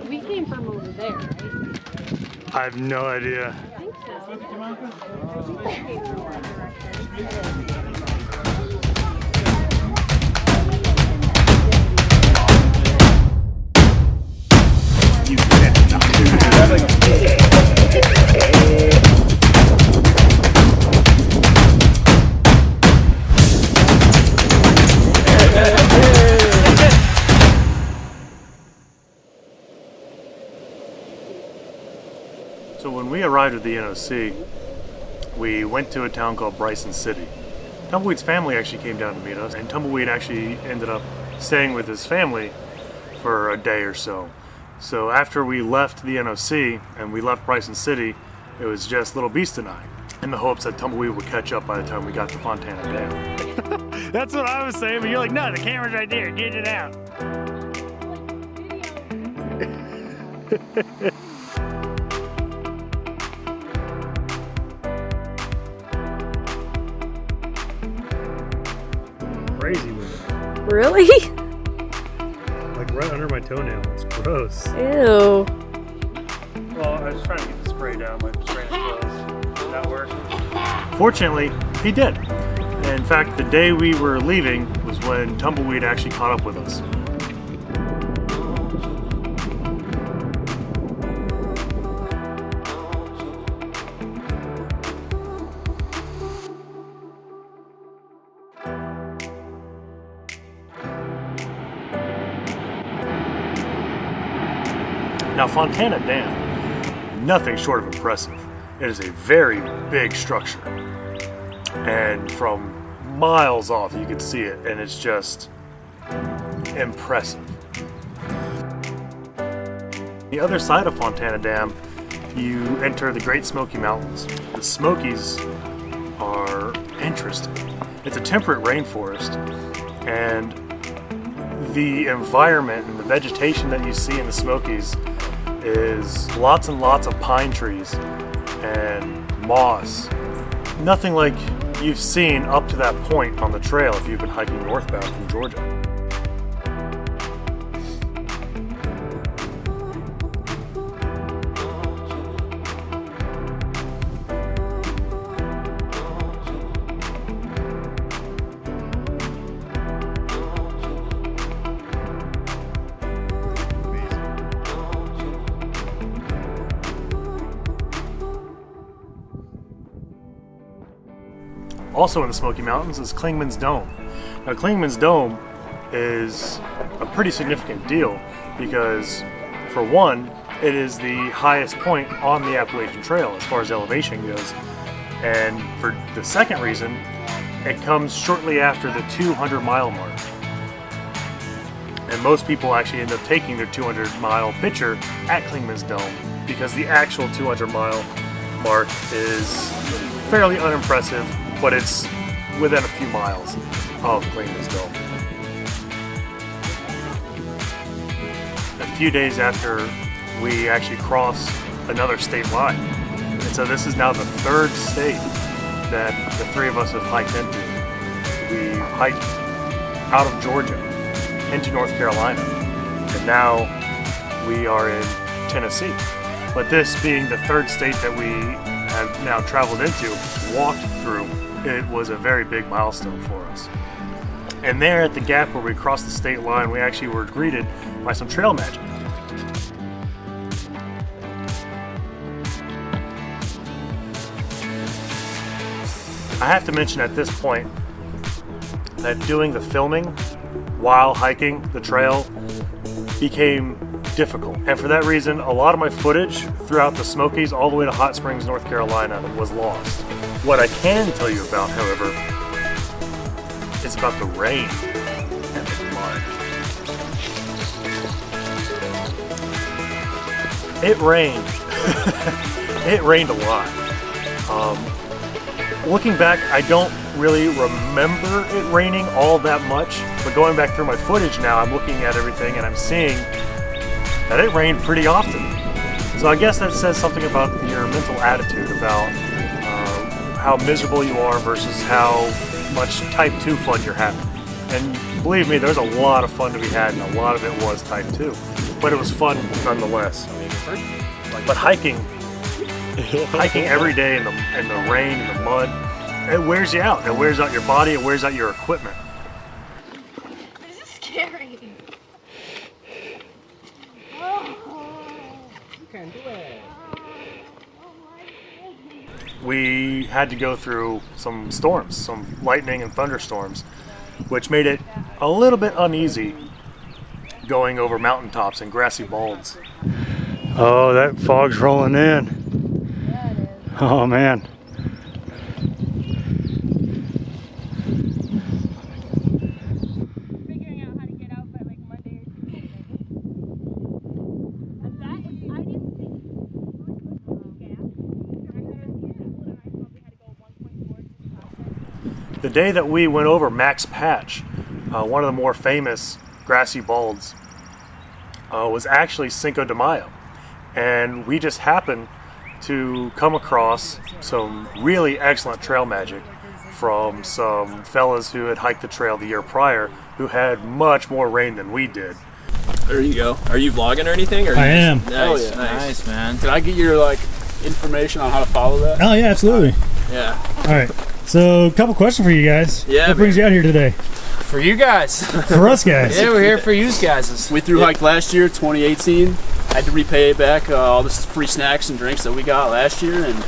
We came from over there, right? I have no idea. I think so. I think we came from that direction. So when we arrived at the NOC, we went to a town called Bryson City. Tumbleweed's family actually came down to meet us, and Tumbleweed actually ended up staying with his family for a day or so. So after we left the NOC and we left Bryson City, it was just Little Beast and I, in the hopes that Tumbleweed would catch up by the time we got to Fontana Dam. That's what I was saying, but you're like, no, the camera's right there, get it out. Crazy with it. Really? Like right under my toenail. It's gross. Ew. Well, I was trying to get the spray down. My spray is closed. Did that work? Fortunately, he did. In fact, the day we were leaving was when Tumbleweed actually caught up with us. Now, Fontana Dam, nothing short of impressive. It is a very big structure. And from miles off, you can see it, and it's just impressive. The other side of Fontana Dam, you enter the Great Smoky Mountains. The Smokies are interesting. It's a temperate rainforest, and the environment and the vegetation that you see in the Smokies is lots and lots of pine trees and moss. Nothing like you've seen up to that point on the trail if you've been hiking northbound from Georgia. Also in the Smoky Mountains is Clingman's Dome. Now Clingman's Dome is a pretty significant deal because, for one, it is the highest point on the Appalachian Trail as far as elevation goes. And for the second reason, it comes shortly after the 200-mile mark. And most people actually end up taking their 200-mile picture at Clingman's Dome because the actual 200-mile mark is fairly unimpressive, but it's within a few miles of Clingman's Dome. A few days after, we actually crossed another state line. And so this is now the third state that the three of us have hiked into. We hiked out of Georgia into North Carolina, and now we are in Tennessee. But this being the third state that we have now traveled into, walked through, it was a very big milestone for us. And there at the gap where we crossed the state line, we actually were greeted by some trail magic. I have to mention at this point that doing the filming while hiking the trail became difficult. And for that reason, a lot of my footage throughout the Smokies all the way to Hot Springs, North Carolina was lost. What I can tell you about, however, is about the rain and the mud. It rained. It rained a lot. Looking back, I don't really remember it raining all that much, but going back through my footage now, I'm looking at everything and I'm seeing that it rained pretty often. So I guess that says something about your mental attitude about how miserable you are versus how much type 2 fun you're having. And believe me, there's a lot of fun to be had, and a lot of it was type 2. but it was fun nonetheless. But hiking every day in the rain, in the mud, it wears you out. It wears out your body, it wears out your equipment. This is scary. You can do it. We had to go through some storms, some lightning and thunderstorms, which made it a little bit uneasy going over mountaintops and grassy balds. Oh, that fog's rolling in. Yeah, it is. Oh man. Figuring out how to get out by like Monday or Tuesday. And that is, I didn't think The day that we went over Max Patch, one of the more famous grassy balds, was actually Cinco de Mayo. And we just happened to come across some really excellent trail magic from some fellas who had hiked the trail the year prior who had much more rain than we did. There you go. Are you vlogging or anything? Or I am. Nice, yeah. nice. man. Can I get your information on how to follow that? Oh yeah, absolutely. Yeah. All right. So, a couple questions for you guys. Yeah, What brings you out here today? For you guys. For us guys. Yeah, we're here for you guys. We threw hike last year, 2018. Had to repay back all the free snacks and drinks that we got last year, and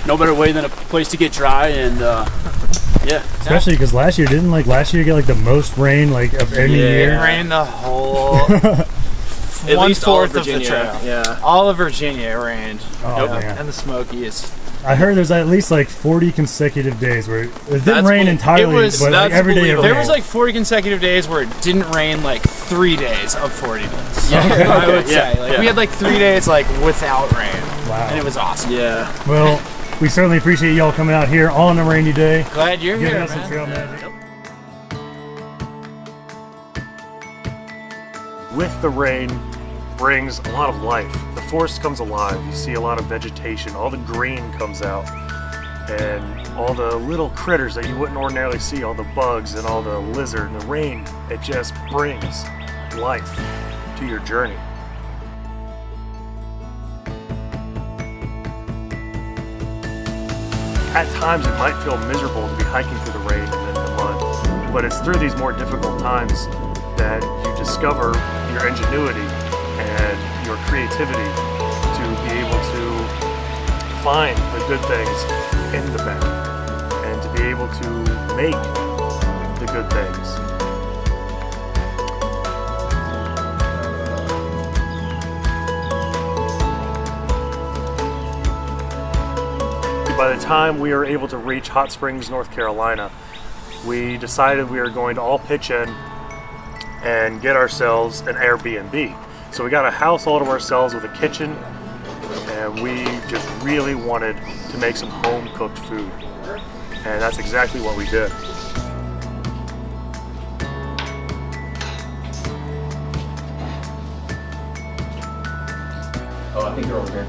no better way than a place to get dry and yeah. Especially because last year didn't last year get the most rain of any year. It rained the whole At least all of 1/4 of the Virginia. trail. Yeah. All of Virginia it rained. Oh man. And the Smokies. I heard there's at least 40 consecutive days where it didn't That's rain cool. entirely, but that's every day it believable. rained. There was 40 consecutive days where it didn't rain 3 days of 40 days. Yeah. I would Yeah. say. Yeah. We had 3 days without rain. Wow. And it was awesome. Yeah. Well, we certainly appreciate y'all coming out here on a rainy day, Glad you're giving here, us some man. trail magic. With the rain brings a lot of life. The forest comes alive. You see a lot of vegetation. All the green comes out. And all the little critters that you wouldn't ordinarily see, all the bugs and all the lizard and the rain, it just brings life to your journey. At times it might feel miserable to be hiking through the rain and in the mud, but it's through these more difficult times that you discover your ingenuity and your creativity to be able to find the good things in the bad and to be able to make the good things. By the time we were able to reach Hot Springs, North Carolina, we decided we were going to all pitch in and get ourselves an Airbnb. So we got a house all to ourselves with a kitchen, and we just really wanted to make some home-cooked food. And that's exactly what we did. Oh, I think they're over here.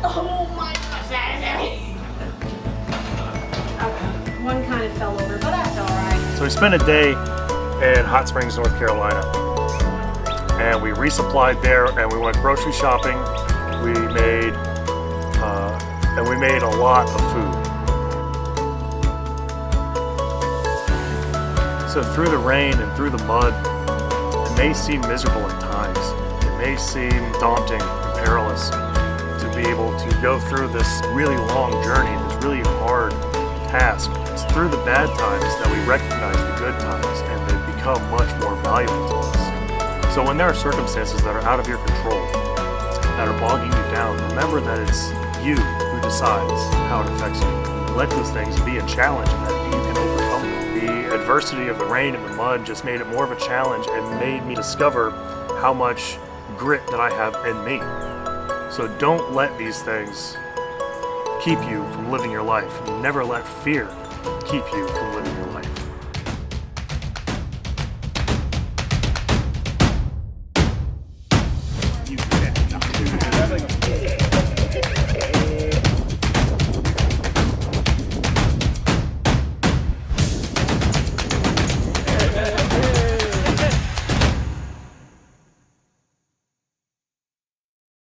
Oh my gosh, that is heavy. Okay, one kind of fell over, but that's alright. So we spent a day in Hot Springs, North Carolina, and we resupplied there, and we went grocery shopping. We made a lot of food. So through the rain and through the mud, it may seem miserable at times. It may seem daunting and perilous to be able to go through this really long journey, this really hard task. It's through the bad times that we recognize the good times, and they become much more valuable to us. So when there are circumstances that are out of your control, that are bogging you down, remember that it's you who decides how it affects you. Let those things be a challenge and that you can overcome them. The adversity of the rain and the mud just made it more of a challenge and made me discover how much grit that I have in me. So don't let these things keep you from living your life. Never let fear keep you from living your life.